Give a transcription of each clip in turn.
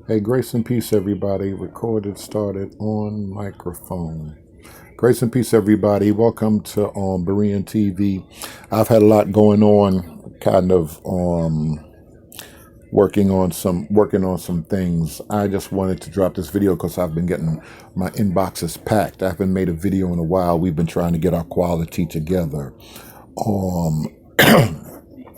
Hey, grace and peace, everybody. Recorded, started on microphone. Grace and peace, everybody. Welcome to Berean TV. I've had a lot going on, kind of working on some things. I just wanted to drop this video because I've been getting my inboxes packed. I haven't made a video in a while. We've been trying to get our quality together. Um,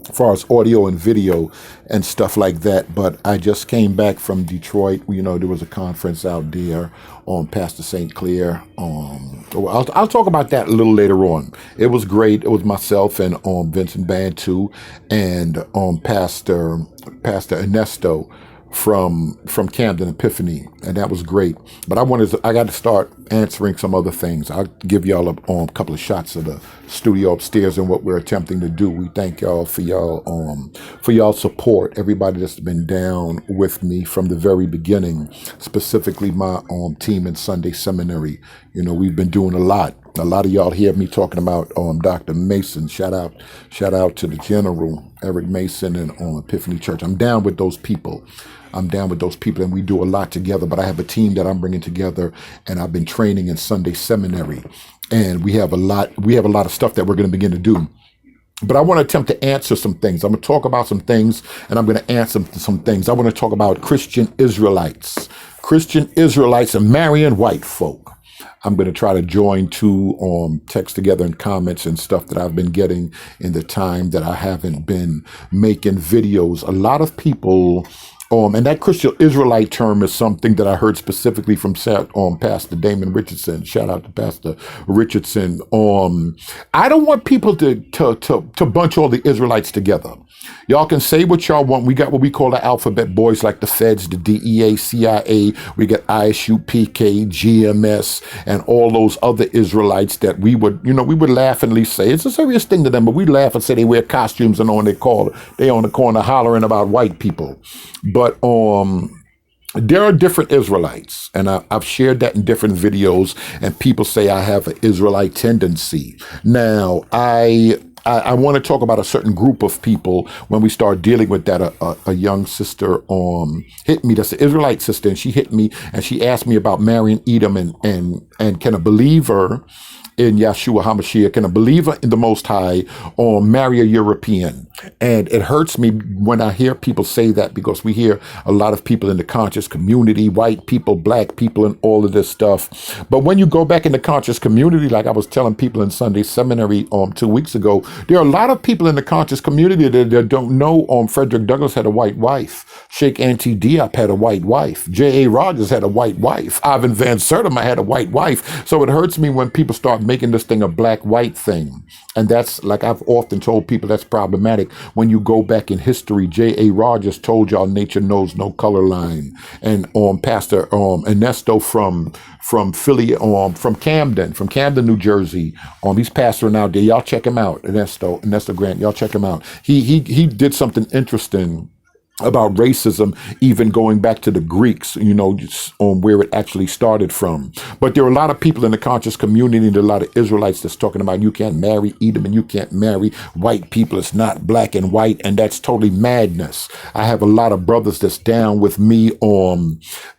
as far as audio and video and stuff like that. But I just came back from Detroit. There was a conference out there on Pastor St. Clair. I'll talk about that a little later on. It was great. It was myself and Vincent Bantu and Pastor Ernesto from Camden Epiphany, and that was great. But I got to start answering some other things. I'll give y'all a couple of shots of the studio upstairs and what we're attempting to do. We thank y'all for y'all support. Everybody that's been down with me from the very beginning, specifically my team in Sunday Seminary. We've been doing a lot. A lot of y'all hear me talking about Dr. Mason. Shout out to the General Eric Mason and Epiphany Church. I'm down with those people. And we do a lot together. But I have a team that I'm bringing together, and I've been training in Sunday Seminary, and we have a lot of stuff that we're going to begin to do. But I want to attempt to answer some things. I'm going to talk about some things, and I'm going to answer some things. I want to talk about Christian Israelites and Marian white folk. I'm going to try to join two texts together and comments and stuff that I've been getting in the time that I haven't been making videos. A lot of people, and that Christian Israelite term is something that I heard specifically from Pastor Damon Richardson. Shout out to Pastor Richardson. I don't want people to bunch all the Israelites together. Y'all can say what y'all want. We got what we call the alphabet boys, like the feds, the DEA, CIA. We got ISU, PK, GMS, and all those other Israelites that we would laughingly say it's a serious thing to them, but we laugh and say they wear costumes and they on the corner hollering about white people. But there are different Israelites, and I've shared that in different videos, and people say I have an Israelite tendency. Now, I want to talk about a certain group of people when we start dealing with that. A young sister hit me. That's an Israelite sister, and she hit me, and she asked me about marrying Edom and can a believer in Yahshua HaMashiach, can a believer in the Most High marry a European? And it hurts me when I hear people say that, because we hear a lot of people in the conscious community, white people, black people, and all of this stuff. But when you go back in the conscious community, like I was telling people in Sunday Seminary 2 weeks ago, there are a lot of people in the conscious community that don't know Frederick Douglass had a white wife. Sheikh Auntie Diop had a white wife. J.A. Rogers had a white wife. Ivan Van Sertima had a white wife. So it hurts me when people start making this thing a black-white thing. And that's, like I've often told people, that's problematic. When you go back in history, J.A. Rogers told y'all nature knows no color line. And Pastor Ernesto from Philly, from Camden, New Jersey, he's pastoring out there. Y'all check him out, Ernesto Grant. Y'all check him out. He did something interesting about racism, even going back to the Greeks, just on where it actually started from. But there are a lot of people in the conscious community, and a lot of Israelites that's talking about you can't marry Edom and you can't marry white people. It's not black and white, and that's totally madness. I have a lot of brothers that's down with me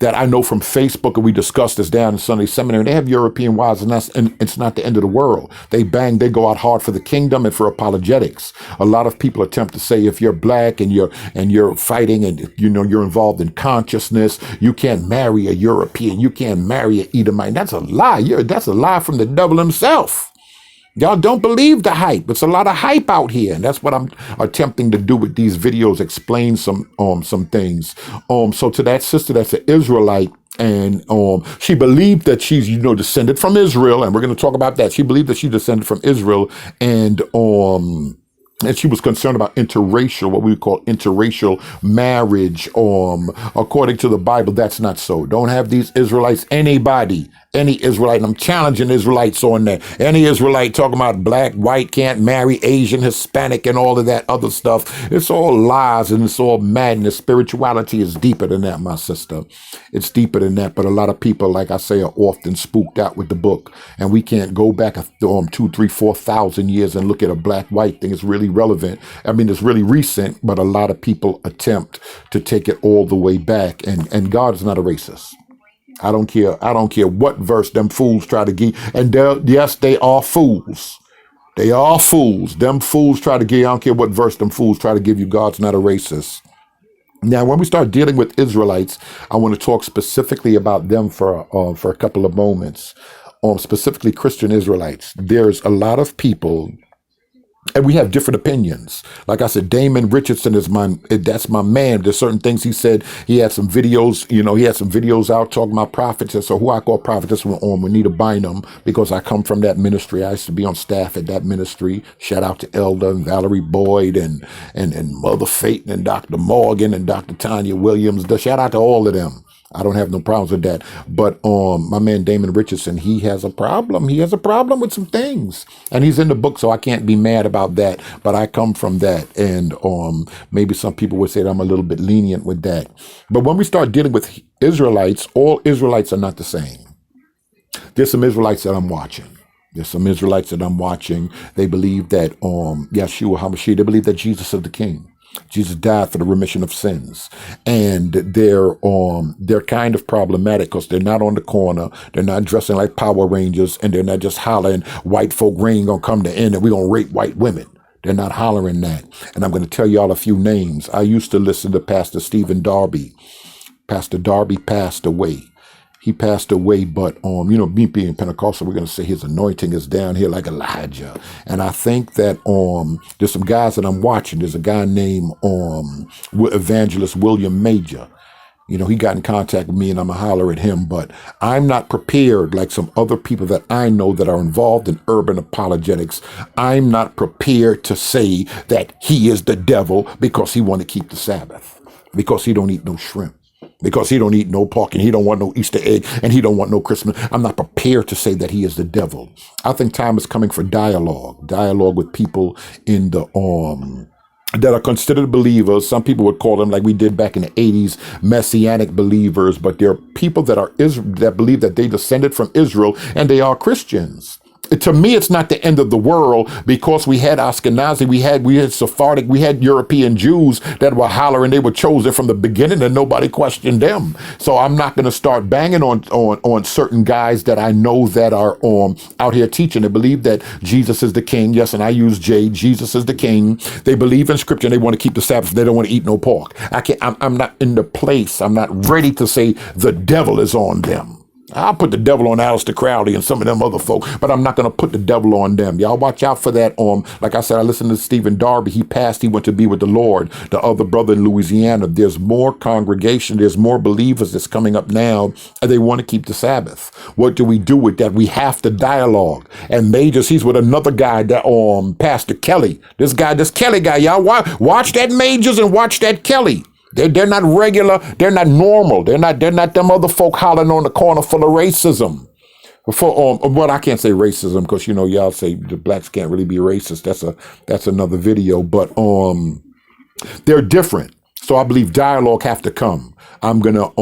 that I know from Facebook, and we discussed this down in Sunday Seminary. They have European wives, and it's not the end of the world. They go out hard for the kingdom and for apologetics. A lot of people attempt to say if you're black and you're fighting and you're involved in consciousness, you can't marry a European, you can't marry an Edomite. That's a lie. That's a lie from the devil himself. Y'all don't believe the hype. It's a lot of hype out here, and that's what I'm attempting to do with these videos. Explain some things. So to that sister that's an Israelite, and she believed that she's descended from Israel, and we're going to talk about that. She believed that she descended from Israel, and she was concerned about interracial, what we would call interracial marriage. According to the Bible, that's not so. Don't have these Israelites, any Israelite, and I'm challenging Israelites on that. Any Israelite talking about black, white, can't marry, Asian, Hispanic, and all of that other stuff. It's all lies and it's all madness. Spirituality is deeper than that, my sister. It's deeper than that. But a lot of people, like I say, are often spooked out with the book. And we can't go back 2, 3, 4,000 years and look at a black-white thing. It's really really relevant. I mean, it's really recent, but a lot of people attempt to take it all the way back. And God is not a racist. I don't care. I don't care what verse them fools try to give. And yes, they are fools. They are fools. Them fools try to give. I don't care what verse them fools try to give you. God's not a racist. Now, when we start dealing with Israelites, I want to talk specifically about them for a couple of moments. Specifically Christian Israelites. There's a lot of people, and we have different opinions. Like I said, Damon Richardson that's my man. There's certain things he said. He had some videos, he had some videos out talking about prophetess, or who I call prophetess Juanita Bynum, because I come from that ministry. I used to be on staff at that ministry. Shout out to Elder and Valerie Boyd and Mother Phaeton and Dr. Morgan and Dr. Tanya Williams. Shout out to all of them. I don't have no problems with that. But my man Damon Richardson, he has a problem. He has a problem with some things. And he's in the book, so I can't be mad about that. But I come from that. And maybe some people would say that I'm a little bit lenient with that. But when we start dealing with Israelites, all Israelites are not the same. There's some Israelites that I'm watching. They believe that Yeshua HaMashiach, they believe that Jesus is the King. Jesus died for the remission of sins. And they're kind of problematic because they're not on the corner. They're not dressing like Power Rangers, and they're not just hollering, white folk reign gonna come to end and we're gonna rape white women. They're not hollering that. And I'm gonna tell y'all a few names. I used to listen to Pastor Stephen Darby. Pastor Darby passed away. He passed away, but me being Pentecostal, we're going to say his anointing is down here like Elijah. And I think that there's some guys that I'm watching. There's a guy named Evangelist William Major. He got in contact with me, and I'm going to holler at him. But I'm not prepared like some other people that I know that are involved in urban apologetics. I'm not prepared to say that he is the devil because he want to keep the Sabbath, because he don't eat no shrimp, because he don't eat no pork, and he don't want no Easter egg, and he don't want no Christmas. I'm not prepared to say that he is the devil. I think time is coming for dialogue with people in the that are considered believers. Some people would call them, like we did back in the 80s, messianic believers, but there are people that believe that they descended from Israel and they are Christians. To me, it's not the end of the world, because we had Ashkenazi, we had Sephardic, we had European Jews that were hollering. They were chosen from the beginning and nobody questioned them. So I'm not going to start banging on certain guys that I know that are out here teaching. They believe that Jesus is the King. Yes, and I use J. Jesus is the King. They believe in Scripture and they want to keep the Sabbath. They don't want to eat no pork. I'm not in the place. I'm not ready to say the devil is on them. I'll put the devil on Aleister Crowley and some of them other folk, but I'm not going to put the devil on them. Y'all watch out for that. Like I said, I listened to Stephen Darby. He passed. He went to be with the Lord. The other brother in Louisiana. There's more congregation. There's more believers that's coming up now, and they want to keep the Sabbath. What do we do with that? We have to dialogue. And Majors, he's with another guy, that Pastor Kelly. This Kelly guy. Y'all watch that Majors and watch that Kelly. They're not regular. They're not normal. They're not them other folk hollering on the corner full of racism. Well, I can't say racism because y'all say the blacks can't really be racist. That's another video. But they're different. So I believe dialogue have to come. I'm gonna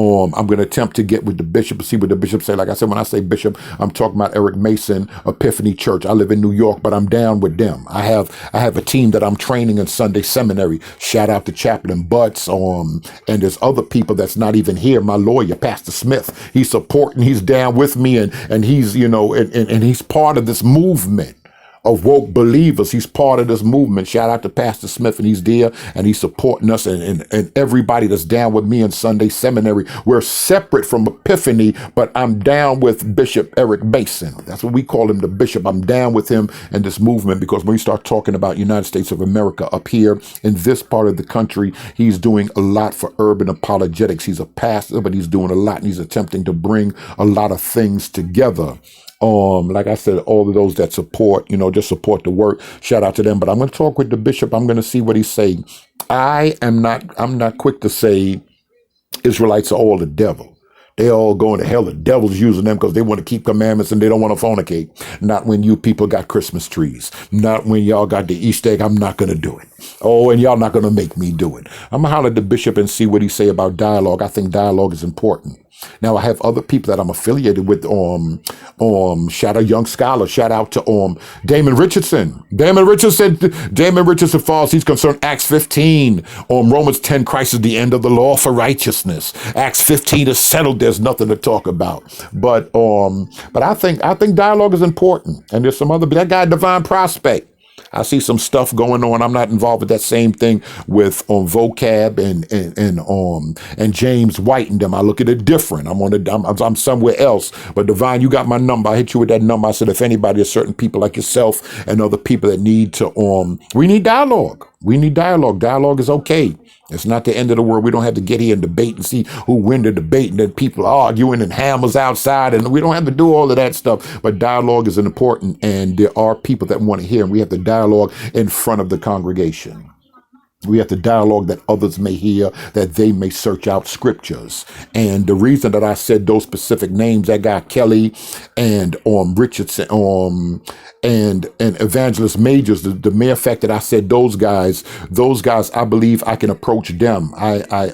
attempt to get with the bishop and see what the bishop say. Like I said, when I say bishop, I'm talking about Eric Mason, Epiphany Church. I live in New York, but I'm down with them. I have a team that I'm training in Sunday seminary. Shout out to Chaplain Butts. And there's other people that's not even here. My lawyer, Pastor Smith, he's supporting. He's down with me, and he's and he's part of this movement of woke believers. He's part of this movement. Shout out to Pastor Smith, and he's there and he's supporting us, and everybody that's down with me in Sunday seminary. We're separate from Epiphany, but I'm down with Bishop Eric Mason. That's what we call him, the bishop. I'm down with him and this movement, because when we start talking about United States of America up here in this part of the country, he's doing a lot for urban apologetics. He's a pastor, but he's doing a lot, and he's attempting to bring a lot of things together. Like I said, all of those that support, just support the work. Shout out to them. But I'm going to talk with the bishop. I'm going to see what he's saying. I'm not quick to say Israelites are all the devil. They all going to hell. The devil's using them because they want to keep commandments and they don't want to fornicate. Not when you people got Christmas trees. Not when y'all got the Easter egg. I'm not going to do it. Oh, and y'all not going to make me do it. I'm going to holler at the bishop and see what he say about dialogue. I think dialogue is important. Now I have other people that I'm affiliated with. Shout out Young Scholar. Shout out to Damon Richardson. Damon Richardson, falls. He's concerned. Acts 15. Romans 10. Christ is the end of the law for righteousness. Acts 15 is settled. There's nothing to talk about. But I think dialogue is important. And there's some other. That guy Divine Prospect. I see some stuff going on. I'm not involved with that same thing with vocab and James White and them. I look at it different. I'm somewhere else. But Divine, you got my number. I hit you with that number. I said, if anybody, there's certain people like yourself and other people that need to we need dialogue. We need dialogue. Dialogue is okay. It's not the end of the world. We don't have to get here and debate and see who win the debate and then people arguing and hammers outside, and we don't have to do all of that stuff. But dialogue is important, and there are people that want to hear, and we have to dialogue in front of the congregation. We have to dialogue that others may hear, that they may search out scriptures. And the reason that I said those specific names, that guy Kelly and Richardson and Evangelist Majors, the mere fact that I said those guys, I believe I can approach them. I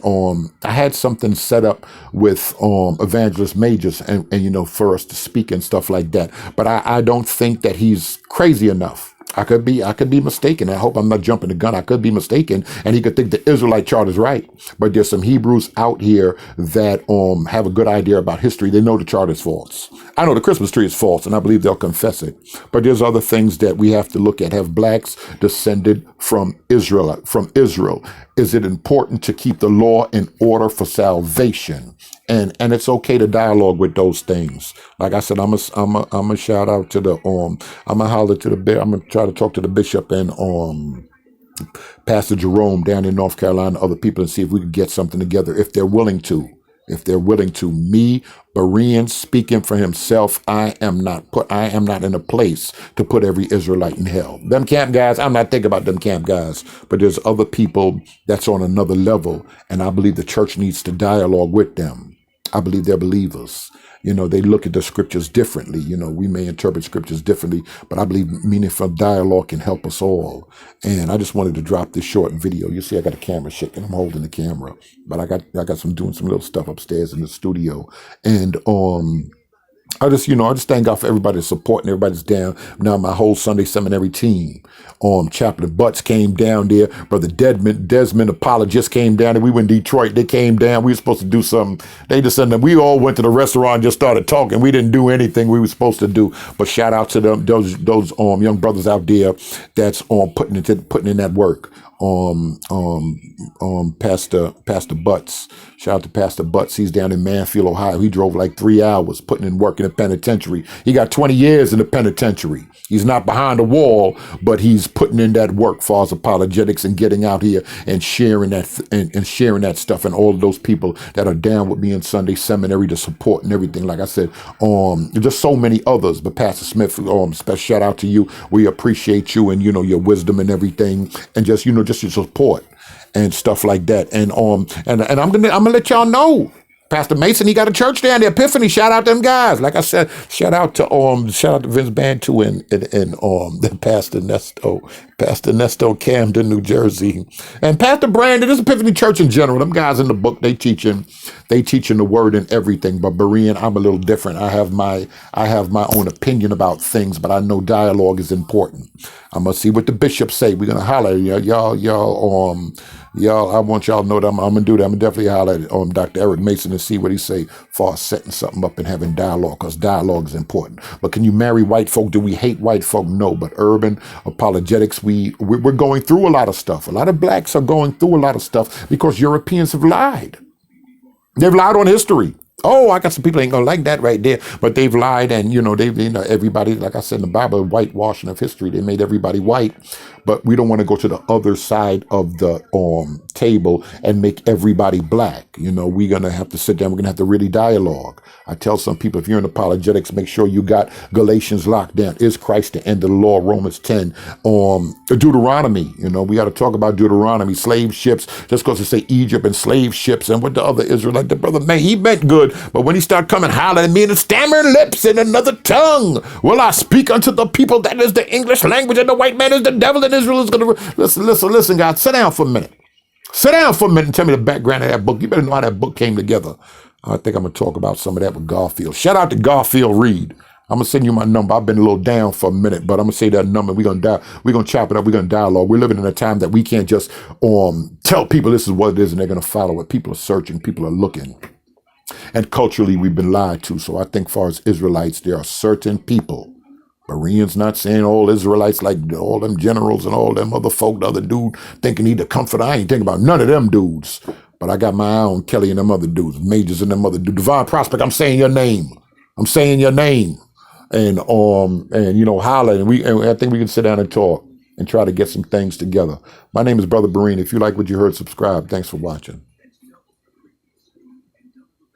had something set up with Evangelist Majors and for us to speak and stuff like that. But I don't think that he's crazy enough. I could be mistaken. I hope I'm not jumping the gun. I could be mistaken, and he could think the Israelite chart is right. But there's some Hebrews out here that have a good idea about history. They know the chart is false. I know the Christmas tree is false, and I believe they'll confess it. But there's other things that we have to look at. Have blacks descended from Israel? Is it important to keep the law in order for salvation? And it's okay to dialogue with those things. Like I said, I'm a shout out to the I'm gonna holler to the I'm gonna try to talk to the bishop and Pastor Jerome down in North Carolina, other people, and see if we can get something together if they're willing to. Me, Berean, speaking for himself, I am not in a place to put every Israelite in hell. Them camp guys, I'm not thinking about them camp guys, but there's other people that's on another level, and I believe the church needs to dialogue with them. I believe they're believers. They look at the scriptures differently. We may interpret scriptures differently, but I believe meaningful dialogue can help us all. And I just wanted to drop this short video. You see, I got a camera shaking. I'm holding the camera, but I got doing some little stuff upstairs in the studio. And I just thank God for everybody's support and everybody's down. Now my whole Sunday seminary team, Chaplain Butts came down there. Brother Desmond Apologist came down there. We were in Detroit. They came down. We were supposed to do something. They just said that we all went to the restaurant and just started talking. We didn't do anything we were supposed to do. But shout out to them, those young brothers out there that's putting in that work. Pastor Butts. Shout out to Pastor Butts. He's down in Manfield, Ohio. He drove like 3 hours putting in work in the penitentiary. He got 20 years in the penitentiary. He's not behind a wall, but he's putting in that work for us apologetics and getting out here and sharing that and sharing that stuff, and all of those people that are down with me in Sunday seminary to support and everything. Like I said, just so many others. But Pastor Smith, special shout out to you. We appreciate you and your wisdom and everything, and just your support and stuff like that. And I'm gonna let y'all know, Pastor Mason, he got a church down there, Epiphany. Shout out to them guys. Like I said, shout out to Vince Bantu and Pastor Nesto, Camden, New Jersey, and Pastor Brandon. This is Epiphany Church in general. Them guys in the book, they teaching the word and everything. But Berean, I'm a little different. I have my own opinion about things, but I know dialogue is important. I'm gonna see what the bishops say. We're gonna holler, y'all. I want y'all to know that I'm gonna do that. I'm gonna definitely holler at Dr. Eric Mason and see what he say for setting something up and having dialogue, because dialogue is important. But can you marry white folk? Do we hate white folk? No. But urban apologetics, we're going through a lot of stuff. A lot of blacks are going through a lot of stuff because Europeans have lied. They've lied on history. Oh, I got some people ain't gonna like that right there, but they've lied, and everybody, like I said in the Bible, whitewashing of history. They made everybody white, but we don't want to go to the other side of the table and make everybody black. We're gonna have to sit down. We're gonna have to really dialogue. I tell some people, if you're in apologetics, make sure you got Galatians locked down. Is Christ the end of the law? Romans 10. Deuteronomy. We got to talk about Deuteronomy. Slave ships. Just because they say Egypt and slave ships, and what the other Israelite, the brother, man, he meant good. But when he started coming hollering at me in stammering lips in another tongue, will I speak unto the people that is the English language, and the white man is the devil, and Israel is going to... Listen, God, sit down for a minute. Sit down for a minute and tell me the background of that book. You better know how that book came together. I think I'm going to talk about some of that with Garfield. Shout out to Garfield Reed. I'm going to send you my number. I've been a little down for a minute, but I'm going to say that number. We're going to chop it up. We're going to dialogue. We're living in a time that we can't just tell people this is what it is and they're going to follow it. People are searching. People are looking. And culturally, we've been lied to. So I think as far as Israelites, there are certain people. Bereans not saying all Israelites like all them generals and all them other folk, the other dude thinking he the comforter. I ain't thinking about none of them dudes. But I got my eye on Kelly and them other dudes, Majors and them other dudes. Divine Prospect, I'm saying your name. I'm saying your name. And you know, holler, and I think we can sit down and talk and try to get some things together. My name is Brother Berean. If you like what you heard, subscribe. Thanks for watching.